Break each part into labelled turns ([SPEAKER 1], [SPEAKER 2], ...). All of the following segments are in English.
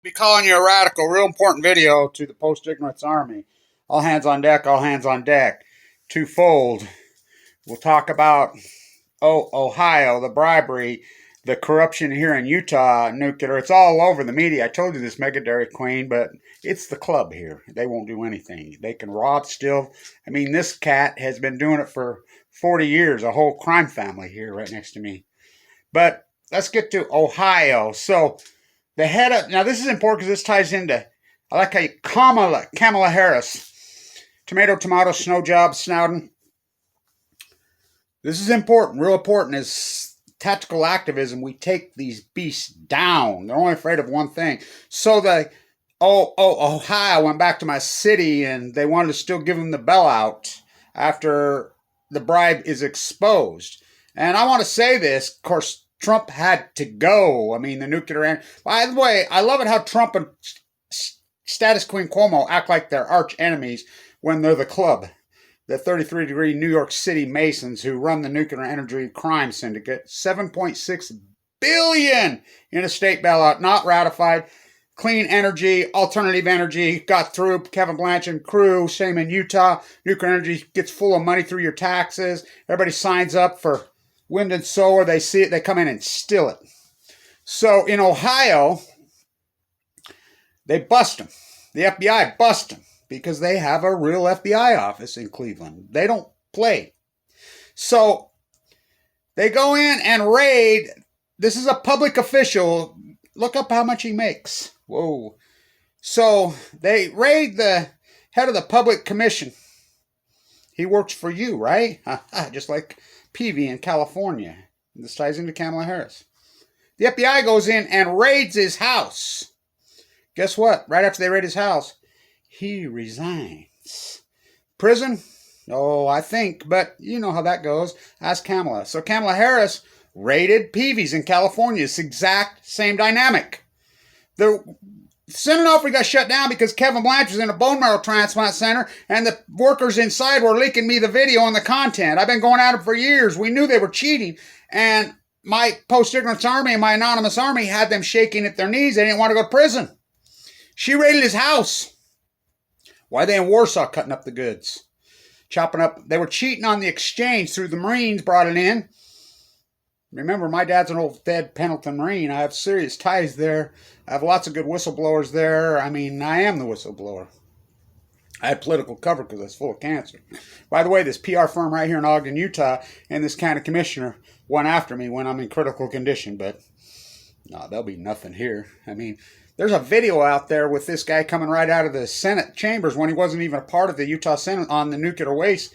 [SPEAKER 1] Be calling you a radical. Real important video to the post-ignorance army. All hands on deck, all hands on deck. Twofold. We'll talk about Ohio, the bribery, the corruption here in Utah, nuclear. It's all over the media. I told you this, Mega Dairy Queen, but it's the club here. They won't do anything. They can rob, steal. I mean, this cat has been doing it for 40 years, a whole crime family here right next to me. But let's get to Ohio. So the head of, now this is important because this ties into, I like how Kamala Harris, tomato, snow job, snouting. This is important, real important, is tactical activism. We take these beasts down. They're only afraid of one thing. So Ohio went back to my city and they wanted to still give them the bailout after the bribe is exposed. And I want to say this, of course, Trump had to go. I mean, the nuclear. By the way, I love it how Trump and Status Queen Cuomo act like they're arch enemies when they're the club. The 33-degree New York City Masons who run the nuclear energy crime syndicate. $7.6 billion in a state bailout, not ratified. Clean energy, alternative energy, got through. Kevin Blanch and crew, same in Utah. Nuclear energy gets full of money through your taxes. Everybody signs up for wind and solar. They see it, they come in and steal it. So in Ohio, they bust them. The FBI bust them because they have a real FBI office in Cleveland. They don't play. So they go in and raid. This is a public official. Look up how much he makes. Whoa. So they raid the head of the public commission. He works for you, right? Just like Peavy in California. This ties into Kamala Harris. The FBI goes in and raids his house. Guess what? Right after they raid his house, he resigns. Prison? Oh, I think, but you know how that goes. Ask Kamala. So Kamala Harris raided Peavy's in California. It's the exact same dynamic. The Senate offer got shut down because Kevin Blanch was in a bone marrow transplant center and the workers inside were leaking me the video and the content. I've been going at them for years. We knew they were cheating. And my post-ignorance army and my anonymous army had them shaking at their knees. They didn't want to go to prison. She raided his house. Why are they in Warsaw cutting up the goods? Chopping up. They were cheating on the exchange through the Marines, brought it in. Remember, my dad's an old Fed Pendleton Marine. I have serious ties there. I have lots of good whistleblowers there. I mean, I am the whistleblower. I had political cover because I was full of cancer. By the way, this PR firm right here in Ogden, Utah, and this county commissioner went after me when I'm in critical condition, but no, there'll be nothing here. I mean, there's a video out there with this guy coming right out of the Senate chambers when he wasn't even a part of the Utah Senate on the nuclear waste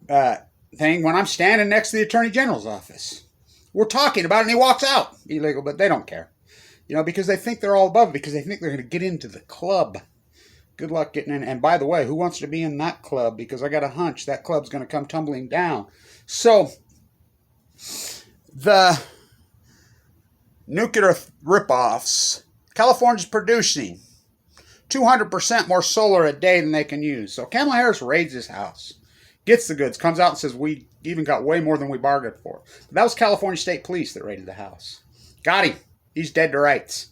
[SPEAKER 1] thing when I'm standing next to the Attorney General's office. We're talking about it, and he walks out. Illegal, but they don't care. You know, because they think they're all above it, because they think they're going to get into the club. Good luck getting in. And by the way, who wants to be in that club? Because I got a hunch that club's going to come tumbling down. So, the nuclear ripoffs. California's producing 200% more solar a day than they can use. So Kamala Harris raids his house. Gets the goods, comes out and says, we even got way more than we bargained for. But that was California State Police that raided the house. Got him. He's dead to rights.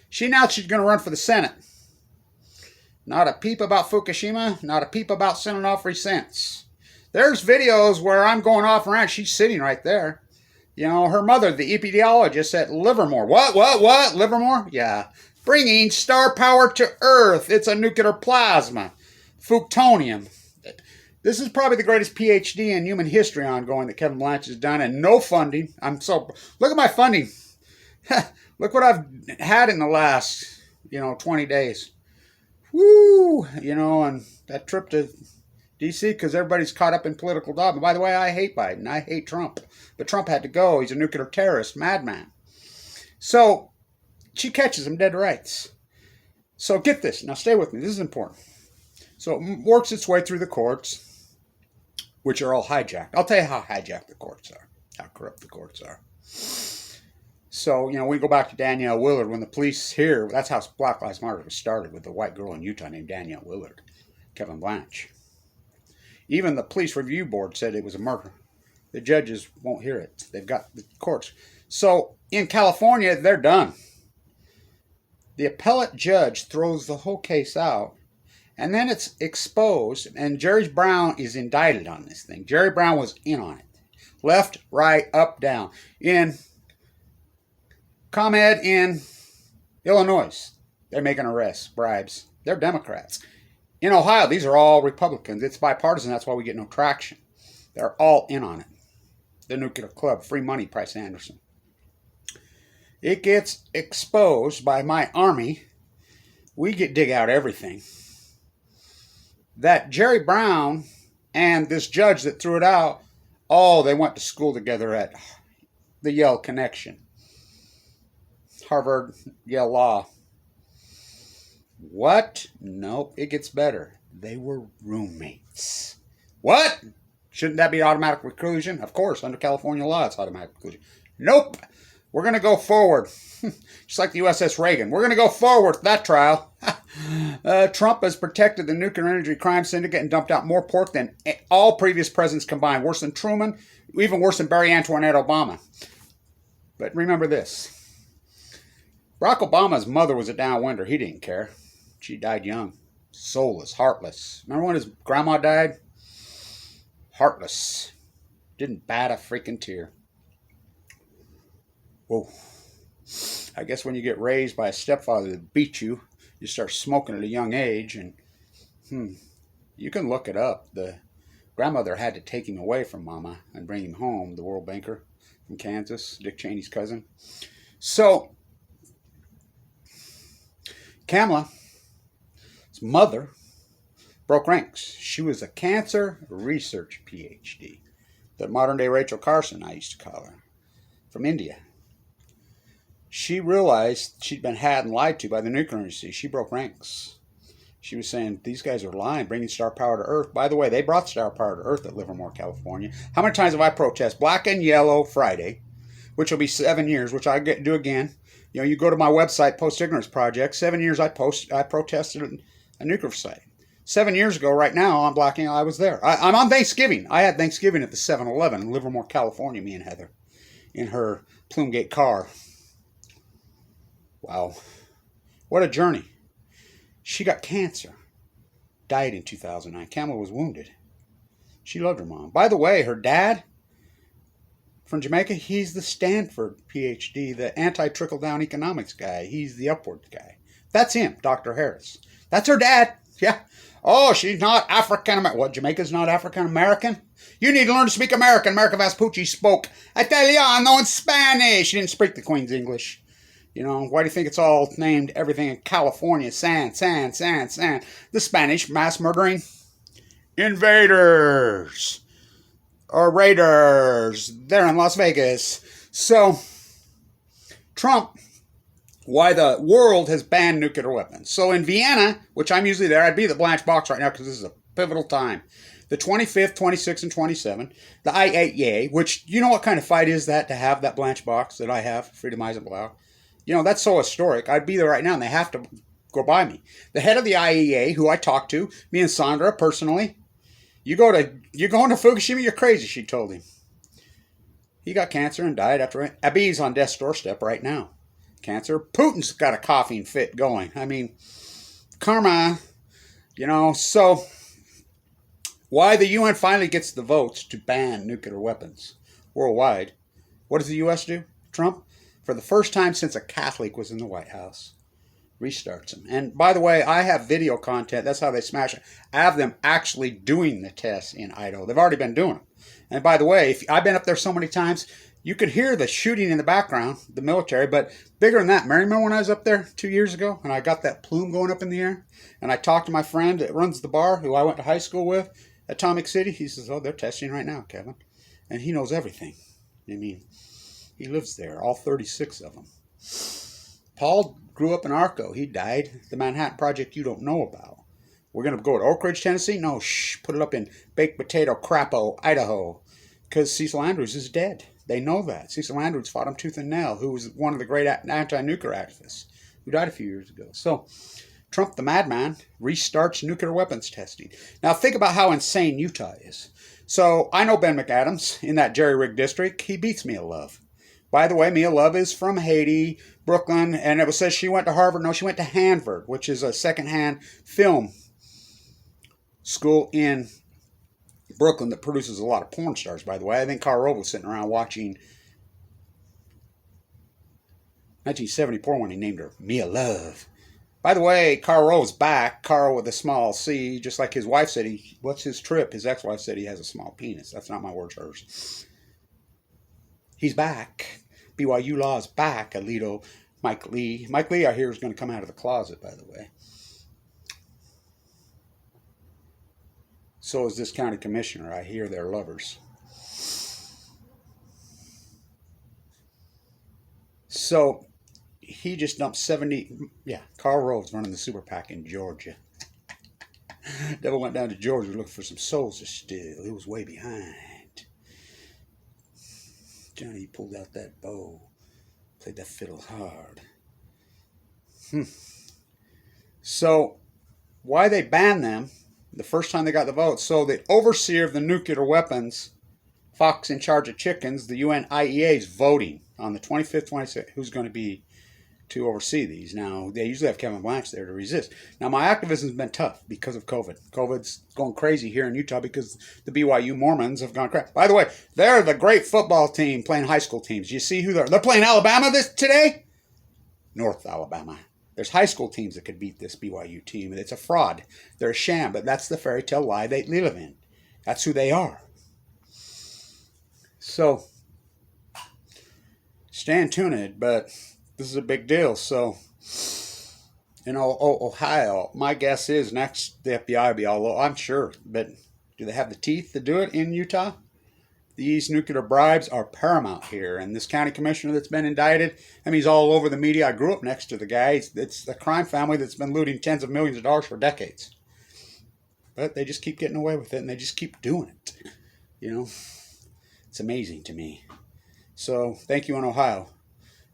[SPEAKER 1] She announced she's going to run for the Senate. Not a peep about Fukushima. Not a peep about sending off free cents. There's videos where I'm going off around. She's sitting right there. You know, her mother, the epidemiologist at Livermore. What? Livermore? Yeah. Bringing star power to Earth. It's a nuclear plasma. Fuktonium. This is probably the greatest PhD in human history ongoing that Kevin Blanch has done, and no funding. Look at my funding. Look what I've had in the last, 20 days. Woo! And that trip to D.C. because everybody's caught up in political dogma. By the way, I hate Biden. I hate Trump. But Trump had to go. He's a nuclear terrorist, madman. So she catches him dead to rights. So get this. Now stay with me. This is important. So it works its way through the courts, which are all hijacked. I'll tell you how hijacked the courts are, how corrupt the courts are. So, we go back to Danielle Willard. When the police here, that's how Black Lives Matter was started, with a white girl in Utah named Danielle Willard, Kevin Blanch. Even the police review board said it was a murder. The judges won't hear it. They've got the courts. So in California, they're done. The appellate judge throws the whole case out, and then it's exposed, and Jerry Brown is indicted on this thing. Jerry Brown was in on it. Left, right, up, down. In ComEd in Illinois, they're making arrests, bribes. They're Democrats. In Ohio, these are all Republicans. It's bipartisan. That's why we get no traction. They're all in on it. The nuclear club, free money, Price Anderson. It gets exposed by my army. We dig out everything. That Jerry Brown and this judge that threw it out, they went to school together at the Yale Connection. Harvard, Yale Law. What? Nope, it gets better. They were roommates. What? Shouldn't that be automatic reclusion? Of course, under California law, it's automatic reclusion. Nope. We're going to go forward. Just like the USS Reagan. We're going to go forward with that trial. Trump has protected the nuclear energy crime syndicate and dumped out more pork than all previous presidents combined. Worse than Truman, even worse than Barry Antoinette Obama. But remember this. Barack Obama's mother was a downwinder. He didn't care. She died young. Soulless, heartless. Remember when his grandma died? Heartless. Didn't bat a freaking tear. Whoa. I guess when you get raised by a stepfather that beat you, you start smoking at a young age, and you can look it up. The grandmother had to take him away from Mama and bring him home, the world banker from Kansas, Dick Cheney's cousin. So, Kamala's mother broke ranks. She was a cancer research PhD. The modern-day Rachel Carson, I used to call her, from India. She realized she'd been had and lied to by the nuclear industry. She broke ranks. She was saying, these guys are lying, bringing star power to Earth. By the way, they brought star power to Earth at Livermore, California. How many times have I protested? Black and Yellow Friday, which will be 7 years, which I do again. You know, you go to my website, Post Ignorance Project. 7 years I protested a nuclear site. 7 years ago, right now, on Black and Yellow, I was there. I'm on Thanksgiving. I had Thanksgiving at the 7-Eleven in Livermore, California, me and Heather, in her Plumegate car. Wow. What a journey. She got cancer. Died in 2009. Kamala was wounded. She loved her mom. By the way, her dad from Jamaica, he's the Stanford PhD, the anti-trickle-down economics guy. He's the upward guy. That's him, Dr. Harris. That's her dad. Yeah. Oh, she's not African-American. What, Jamaica's not African-American? You need to learn to speak American. America Vespucci spoke Italiano and Spanish. She didn't speak the Queen's English. You know, why do you think it's all named everything in California? Sand. The Spanish mass murdering invaders or raiders. They're in Las Vegas. So, Trump, why the world has banned nuclear weapons. So in Vienna, which I'm usually there, I'd be the Blanche Box right now because this is a pivotal time. The 25th, 26th, and 27th, the IAEA, which, you know what kind of fight is that to have that Blanche Box that I have, Freedom Eisenblau? You know, that's so historic. I'd be there right now, and they have to go by me. The head of the IAEA, who I talked to, me and Sandra personally, you're going to Fukushima, you're crazy, she told him. He got cancer and died after Abiy's on death's doorstep right now. Cancer. Putin's got a coughing fit going. I mean, karma, you know. So, why the UN finally gets the votes to ban nuclear weapons worldwide. What does the U.S. do? Trump, for the first time since a Catholic was in the White House, restarts them. And by the way, I have video content. That's how they smash it. I have them actually doing the tests in Idaho. They've already been doing them. And by the way, I've been up there so many times, you could hear the shooting in the background, the military, but bigger than that. Remember when I was up there 2 years ago and I got that plume going up in the air? And I talked to my friend that runs the bar, who I went to high school with, Atomic City. He says, oh, they're testing right now, Kevin. And he knows everything. I mean, he lives there, all 36 of them. Paul grew up in Arco. He died. The Manhattan Project you don't know about. We're going to go to Oak Ridge, Tennessee? No, put it up in Baked Potato Crapo, Idaho. Because Cecil Andrews is dead. They know that. Cecil Andrews fought him tooth and nail, who was one of the great anti-nuclear activists, who died a few years ago. So, Trump, the madman, restarts nuclear weapons testing. Now, think about how insane Utah is. So, I know Ben McAdams in that jerry-rigged district. He beats me at love. By the way, Mia Love is from Haiti, Brooklyn, and it says she went to Harvard. No, she went to Hanford, which is a secondhand film school in Brooklyn that produces a lot of porn stars, by the way. I think Karl Rove was sitting around watching 1974 when he named her Mia Love. By the way, Karl Rove's back. Karl with a small C, just like his wife said. What's his trip? His ex-wife said he has a small penis. That's not my words, hers. He's back. BYU Law is back. Alito, Mike Lee. Mike Lee, I hear, is going to come out of the closet, by the way. So is this county commissioner. I hear they're lovers. So he just dumped 70. Yeah, Karl Rove's running the super PAC in Georgia. Devil went down to Georgia looking for some souls to steal. He was way behind. Johnny pulled out that bow, played that fiddle hard. So why they banned them the first time they got the vote? So the overseer of the nuclear weapons, Fox in charge of chickens, the UN IEA is voting on the 25th, 26th, who's going to be to oversee these. Now, they usually have Kevin Blanch there to resist. Now, my activism has been tough because of COVID. COVID's going crazy here in Utah because the BYU Mormons have gone crazy. By the way, they're the great football team playing high school teams. You see who they're playing Alabama today? North Alabama. There's high school teams that could beat this BYU team. It's a fraud. They're a sham, but that's the fairy tale lie they live in. That's who they are. So, stand tuned, but this is a big deal. So, Ohio, my guess is next the FBI will be all over. I'm sure, but do they have the teeth to do it in Utah? These nuclear bribes are paramount here. And this county commissioner that's been indicted, I mean, he's all over the media. I grew up next to the guy. It's the crime family that's been looting tens of millions of dollars for decades. But they just keep getting away with it, and they just keep doing it. You know, it's amazing to me. So thank you in Ohio.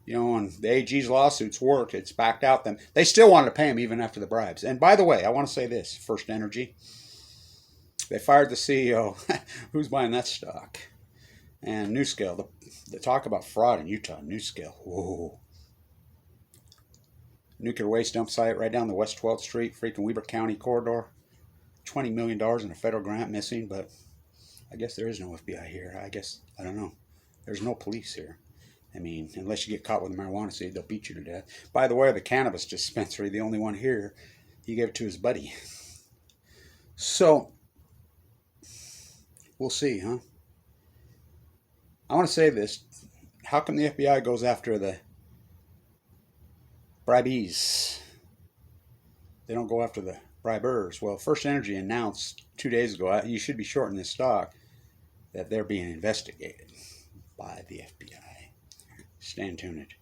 [SPEAKER 1] You know, and the AG's lawsuits worked. It's backed out them. They still wanted to pay him even after the bribes. And by the way, I want to say this, First Energy. They fired the CEO. Who's buying that stock? And NewScale. The talk about fraud in Utah. NewScale. Whoa. Nuclear waste dump site right down the West 12th Street, freaking Weber County corridor. $20 million in a federal grant missing, but I guess there is no FBI here. I don't know. There's no police here. I mean, unless you get caught with a marijuana seed, they'll beat you to death. By the way, the cannabis dispensary, the only one here, he gave it to his buddy. So, we'll see, huh? I want to say this. How come the FBI goes after the bribes? They don't go after the bribers. Well, First Energy announced 2 days ago, you should be shorting this stock, that they're being investigated by the FBI. Stand tuned.